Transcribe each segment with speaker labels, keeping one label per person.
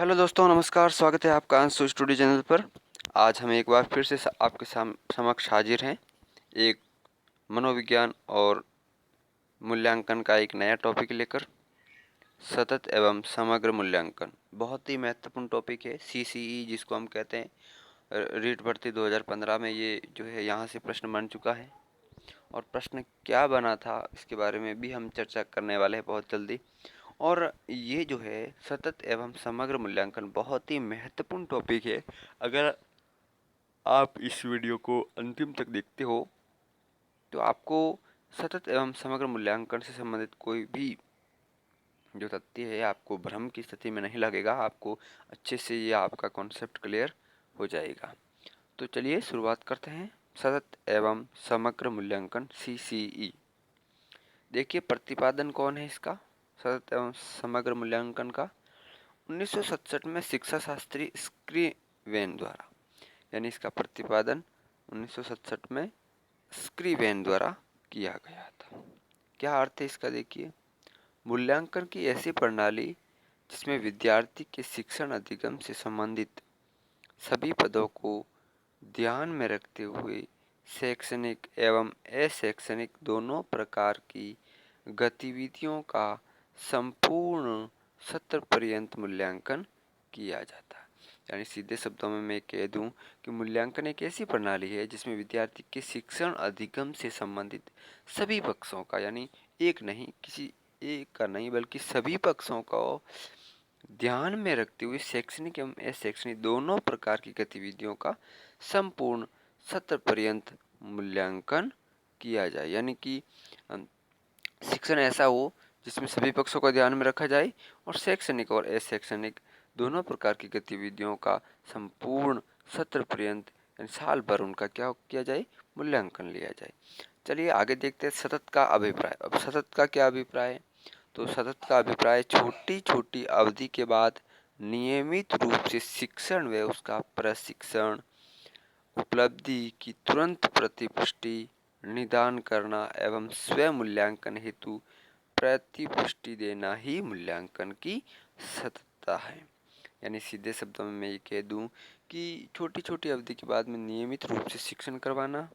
Speaker 1: Hello दोस्तों, नमस्कार। स्वागत है आपका अंशु स्टूडियो चैनल पर। आज हम एक बार फिर से आपके समक्ष हाजिर हैं एक मनोविज्ञान और मूल्यांकन का एक नया टॉपिक लेकर। सतत एवं समग्र मूल्यांकन बहुत ही महत्वपूर्ण टॉपिक है। सीसीई जिसको हम कहते हैं, रीट भर्ती 2015 में ये जो है यहाँ से प्रश्न बन चुका है। और प्रश्न क्या बना था इसके बारे में भी हम चर्चा करने वाले हैं बहुत जल्दी। और ये जो है सतत एवं समग्र मूल्यांकन बहुत ही महत्वपूर्ण टॉपिक है। अगर आप इस वीडियो को अंतिम तक देखते हो तो आपको सतत एवं समग्र मूल्यांकन से संबंधित कोई भी जो तथ्य है आपको भ्रम की स्थिति में नहीं लगेगा। आपको अच्छे से ये आपका कॉन्सेप्ट क्लियर हो जाएगा। तो चलिए शुरुआत करते हैं। सतत एवं समग्र मूल्यांकन सीसीई। देखिए प्रतिपादन कौन है इसका, सतत एवं समग्र मूल्यांकन का। 1967 में शिक्षा शास्त्री स्क्रीवेन द्वारा, यानी इसका प्रतिपादन 1967 में स्क्रीवेन द्वारा किया गया था। क्या अर्थ है इसका, देखिए। मूल्यांकन की ऐसी प्रणाली जिसमें विद्यार्थी के शिक्षण अधिगम से संबंधित सभी पदों को ध्यान में रखते हुए शैक्षणिक एवं अशैक्षणिक दोनों प्रकार की गतिविधियों का संपूर्ण सत्र पर्यंत मूल्यांकन किया जाता है। यानी सीधे शब्दों में मैं कह दूं कि मूल्यांकन एक ऐसी प्रणाली है जिसमें विद्यार्थी के शिक्षण अधिगम से संबंधित सभी पक्षों का, यानी एक नहीं, किसी एक का नहीं बल्कि सभी पक्षों को ध्यान में रखते हुए शैक्षणिक एवं अशैक्षणिक दोनों प्रकार की गतिविधियों का संपूर्ण सत्र पर्यंत मूल्यांकन किया जाए। यानी कि शिक्षण ऐसा हो जिसमें सभी पक्षों का ध्यान में रखा जाए और शैक्षणिक और अशैक्षणिक दोनों प्रकार की गतिविधियों का संपूर्ण सत्र पर्यंत यानी साल भर उनका क्या किया जाए, मूल्यांकन लिया जाए। चलिए आगे देखते हैं सतत का अभिप्राय। अब सतत का क्या अभिप्राय है, तो सतत का अभिप्राय छोटी छोटी अवधि के बाद नियमित रूप से शिक्षण व उसका प्रशिक्षण, उपलब्धि की तुरंत प्रतिपुष्टि, निदान करना एवं स्वयं मूल्यांकन हेतु प्रतिपुष्टि देना ही मूल्यांकन की सततता है। यानी सीधे शब्दों में मैं ये कह दूं कि छोटी छोटी अवधि के बाद में नियमित रूप से शिक्षण करवाना,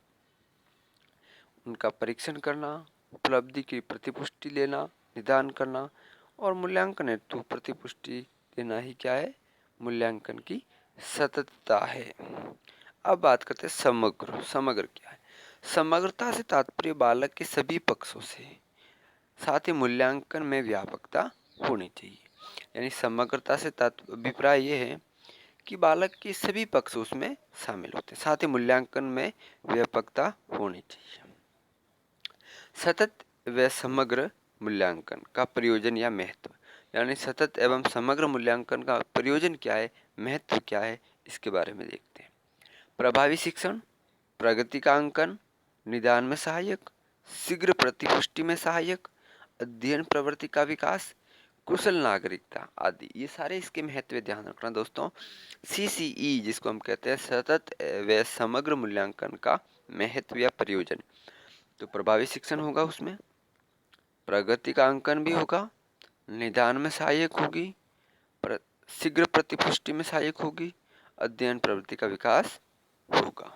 Speaker 1: उनका परीक्षण करना, उपलब्धि की प्रतिपुष्टि लेना, निदान करना और मूल्यांकन हेतु प्रतिपुष्टि देना ही क्या है, मूल्यांकन की सततता है। अब बात करते हैं समग्र। समग्र क्या है? समग्रता से तात्पर्य बालक के सभी पक्षों से, साथ ही मूल्यांकन में व्यापकता होनी चाहिए। यानी समग्रता से अभिप्राय ये है कि बालक के सभी पक्ष उसमें शामिल होते हैं, साथ ही मूल्यांकन में व्यापकता होनी चाहिए। सतत व समग्र मूल्यांकन का प्रयोजन या महत्व, यानी सतत एवं समग्र मूल्यांकन का प्रयोजन क्या है, महत्व क्या है, इसके बारे में देखते हैं। प्रभावी शिक्षण, प्रगति का अंकन, निदान में सहायक, शीघ्र प्रतिपुष्टि में सहायक, अध्ययन प्रवृत्ति का विकास, कुशल नागरिकता आदि, ये सारे इसके महत्व ध्यान रखना दोस्तों। सीसीई जिसको हम कहते हैं सतत व समग्र मूल्यांकन का महत्व या प्रयोजन, तो प्रभावी शिक्षण होगा, उसमें प्रगति का अंकन भी होगा, निदान में सहायक होगी, शीघ्र प्रतिपुष्टि में सहायक होगी, अध्ययन प्रवृत्ति का विकास होगा,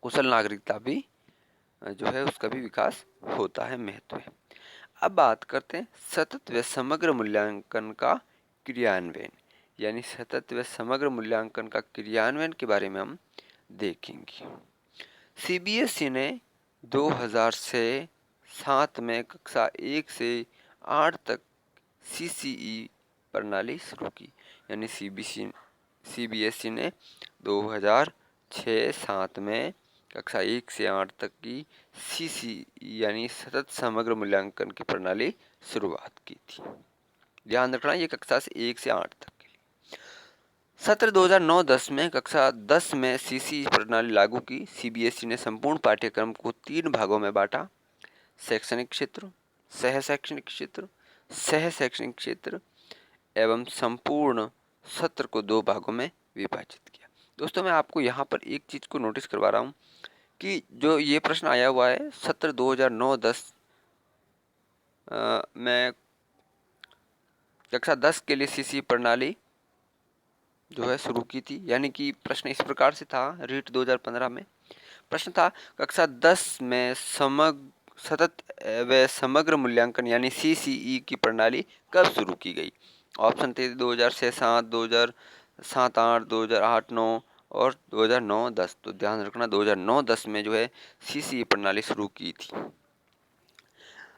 Speaker 1: कुशल नागरिकता भी जो है उसका भी विकास होता है, महत्व है। अब बात करते हैं सतत व समग्र मूल्यांकन का क्रियान्वयन, यानी सतत व समग्र मूल्यांकन का क्रियान्वयन के बारे में हम देखेंगे। सीबीएसई ने 2006-07 में कक्षा 1 से 8 तक सीसीई प्रणाली शुरू की। यानी सीबीएसई ने 2006-07 में कक्षा 1 से 8 तक की सीसीई यानी सतत समग्र मूल्यांकन की प्रणाली शुरुआत की थी। ध्यान रखना ये कक्षा से 1 से 8 तक के लिए। सत्र 2009-10 में कक्षा 10 में सीसीई प्रणाली लागू की। सीबीएसई ने संपूर्ण पाठ्यक्रम को 3 भागों में बांटा, शैक्षणिक क्षेत्र, सह शैक्षणिक क्षेत्र, सह शैक्षणिक क्षेत्र एवं संपूर्ण सत्र को 2 भागों में विभाजित किया। दोस्तों मैं आपको यहाँ पर एक चीज को नोटिस करवा रहा हूँ कि जो ये प्रश्न आया हुआ है सत्र 2009-10 में कक्षा 10 के लिए सीसी प्रणाली जो है शुरू की थी। यानी कि प्रश्न इस प्रकार से था, रीट 2015 में प्रश्न था, कक्षा 10 में सतत व समग्र मूल्यांकन यानी CCE की प्रणाली कब शुरू की गई? ऑप्शन थे 2006-7, 2007-8, 2008-9 और 2009-10। तो ध्यान रखना 2009-10 में जो है CCE प्रणाली शुरू की थी।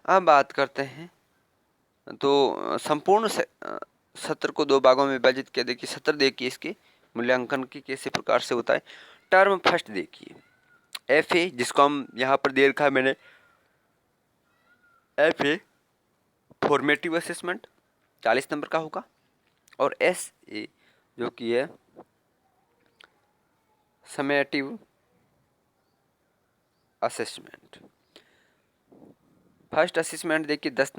Speaker 1: अब बात करते हैं, तो संपूर्ण सत्र को दो भागों में विभाजित किया। देखिए सत्र देखिए, इसके मूल्यांकन की कैसे प्रकार से होता है। टर्म फर्स्ट देखिए, FA जिसको हम यहाँ पर दे रखा है मैंने, FA फॉर्मेटिव असेसमेंट 40 नंबर का होगा, और SA जो कि है समेटिव असेसमेंट। फर्स्ट असेसमेंट देखिए 10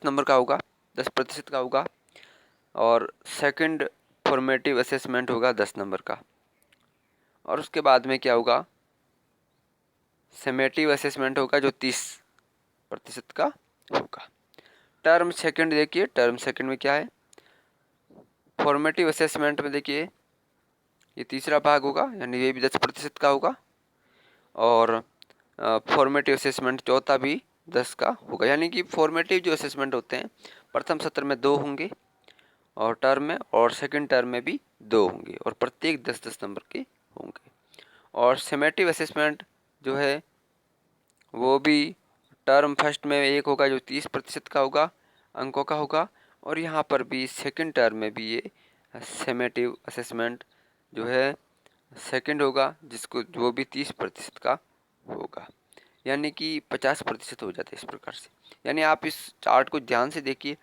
Speaker 1: नंबर का होगा, 10% का होगा, और सेकंड फॉर्मेटिव असेसमेंट होगा 10 नंबर का, और उसके बाद में क्या होगा, समेटिव असेसमेंट होगा जो 30% का होगा। टर्म सेकंड देखिए, टर्म सेकंड में क्या है, फॉर्मेटिव असेसमेंट में देखिए ये तीसरा भाग होगा, यानी ये भी 10% का होगा, और फॉर्मेटिव असेसमेंट चौथा भी 10 का होगा। यानी कि फॉर्मेटिव जो असेसमेंट होते हैं प्रथम सत्र में 2 होंगे, और टर्म में और सेकंड टर्म में भी 2 होंगे, और प्रत्येक 10-10 नंबर के होंगे। और समेटिव असेसमेंट जो है वो भी टर्म फर्स्ट में 1 होगा जो 30% का होगा, अंकों का होगा, और यहाँ पर भी सेकंड टर्म में भी ये समेटिव असेसमेंट जो है सेकंड होगा, जिसको वो भी 30% का होगा। यानी कि 50% हो जाता है इस प्रकार से। यानी आप इस चार्ट को ध्यान से देखिए,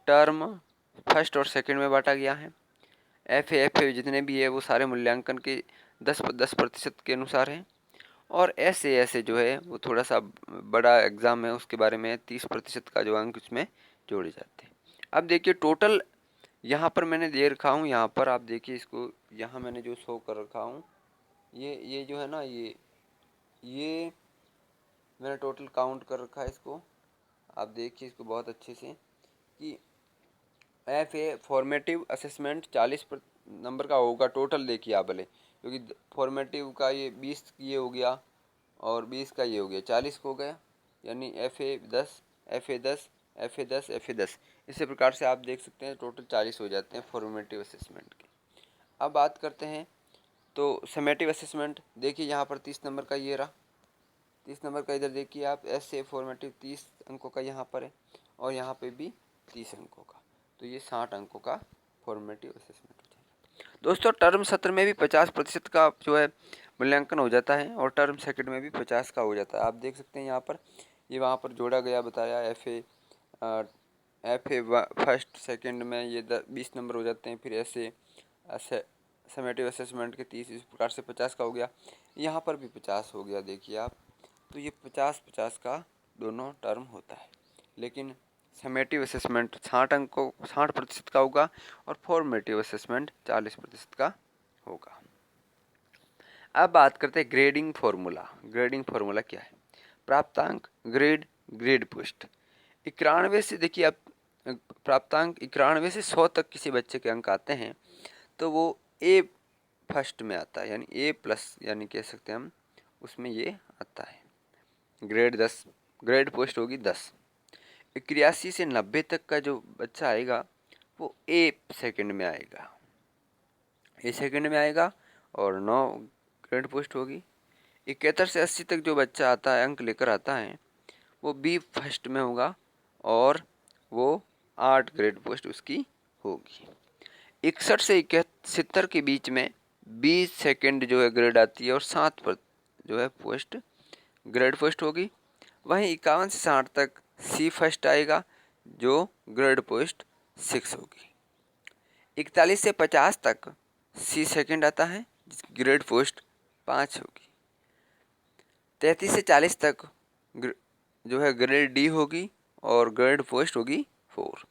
Speaker 1: टर्म फर्स्ट और सेकंड में बांटा गया है। FA जितने भी है वो सारे मूल्यांकन के 10% के अनुसार हैं, और SA जो है वो थोड़ा सा बड़ा एग्ज़ाम है, उसके बारे में 30% का जो अंक उसमें जोड़े जाते हैं। अब देखिए टोटल यहाँ पर मैंने दे रखा हूँ, यहाँ पर आप देखिए इसको, यहाँ मैंने जो शो कर रखा हूँ, ये जो है ना, ये मैंने टोटल काउंट कर रखा है इसको। आप देखिए इसको बहुत अच्छे से कि FA फॉर्मेटिव असेसमेंट 40 नंबर का होगा टोटल। देखिए आप भले, क्योंकि फॉर्मेटिव का ये 20 ये हो गया, और 20 का ये हो गया, 40 हो गया, यानी FA 10, FA 10, FA 10, FA 10, इसी प्रकार से आप देख सकते हैं टोटल 40 हो जाते हैं फॉर्मेटिव असेसमेंट के। अब बात करते हैं तो समेटिव असेसमेंट, देखिए यहाँ पर 30 नंबर का ये रहा, 30 नंबर का इधर देखिए आप, SA फॉर्मेटिव 30 अंकों का यहाँ पर है, और यहाँ पे भी 30 अंकों का, तो ये 60 अंकों का फॉर्मेटिव असेसमेंट हो जाएगा। दोस्तों टर्म सत्र में भी 50% का जो है मूल्यांकन हो जाता है, और टर्म सेकंड में भी 50 का हो जाता है। आप देख सकते हैं यहाँ पर, ये वहाँ पर जोड़ा गया बताया, FA फर्स्ट सेकंड में ये 20 नंबर हो जाते हैं, फिर SA समेटिव असेसमेंट के 30, इस प्रकार से 50 का हो गया, यहाँ पर भी 50 हो गया। देखिए आप, तो ये 50-50 का दोनों टर्म होता है, लेकिन समेटिव असेसमेंट 60% का होगा, और फॉर्मेटिव असेसमेंट 40% का होगा। अब बात करते हैं ग्रेडिंग फार्मूला। ग्रेडिंग फार्मूला क्या है? प्राप्तांक, ग्रेड, ग्रेड पोस्ट। 91 से देखिए आप, प्राप्तांक 91 से 100 तक किसी बच्चे के अंक आते हैं तो वो A फर्स्ट में आता है, यानी A+, यानी कह सकते हैं हम, उसमें ये आता है। ग्रेड 10, ग्रेड पोस्ट होगी 10। 81 से 90 तक का जो बच्चा आएगा वो A सेकंड में आएगा, A सेकंड में आएगा, और 9 ग्रेड पोस्ट होगी। 71 से 80 तक जो बच्चा आता है, अंक लेकर आता है, वो B फर्स्ट में होगा, और वो 8 ग्रेड पोस्ट उसकी होगी। 61 से 71 के बीच में B सेकंड जो है ग्रेड आती है, और 7 पर जो है पोस्ट ग्रेड पोस्ट होगी। वहीं 51 से 60 तक C फर्स्ट आएगा, जो ग्रेड पोस्ट 6 होगी। 41 से 50 तक C सेकंड आता है, जिसकी ग्रेड पोस्ट 5 होगी। 33 से 40 तक जो है ग्रेड D होगी, और ग्रेड पोस्ट होगी 4।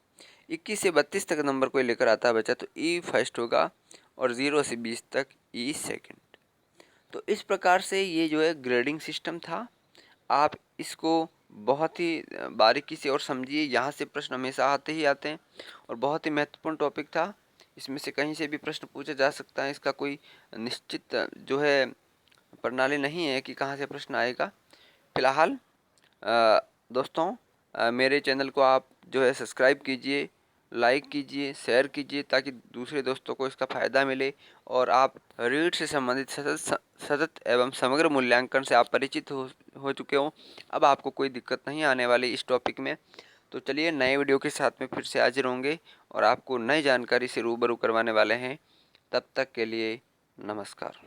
Speaker 1: 21 से 32 तक नंबर कोई लेकर आता है बच्चा, तो E फर्स्ट होगा, और 0 से 20 तक E सेकंड। तो इस प्रकार से ये जो है ग्रेडिंग सिस्टम था। आप इसको बहुत ही बारीकी से और समझिए, यहाँ से प्रश्न हमेशा आते ही आते हैं, और बहुत ही महत्वपूर्ण टॉपिक था। इसमें से कहीं से भी प्रश्न पूछा जा सकता है। इसका कोई निश्चित जो है प्रणाली नहीं है कि कहाँ से प्रश्न आएगा। फिलहाल दोस्तों, मेरे चैनल को आप जो है सब्सक्राइब कीजिए, लाइक कीजिए, शेयर कीजिए, ताकि दूसरे दोस्तों को इसका फ़ायदा मिले और आप रीट से संबंधित सतत एवं समग्र मूल्यांकन से आप परिचित हो चुके हों। अब आपको कोई दिक्कत नहीं आने वाली इस टॉपिक में। तो चलिए, नए वीडियो के साथ में फिर से हाजिर होंगे और आपको नई जानकारी से रूबरू करवाने वाले हैं। तब तक के लिए नमस्कार।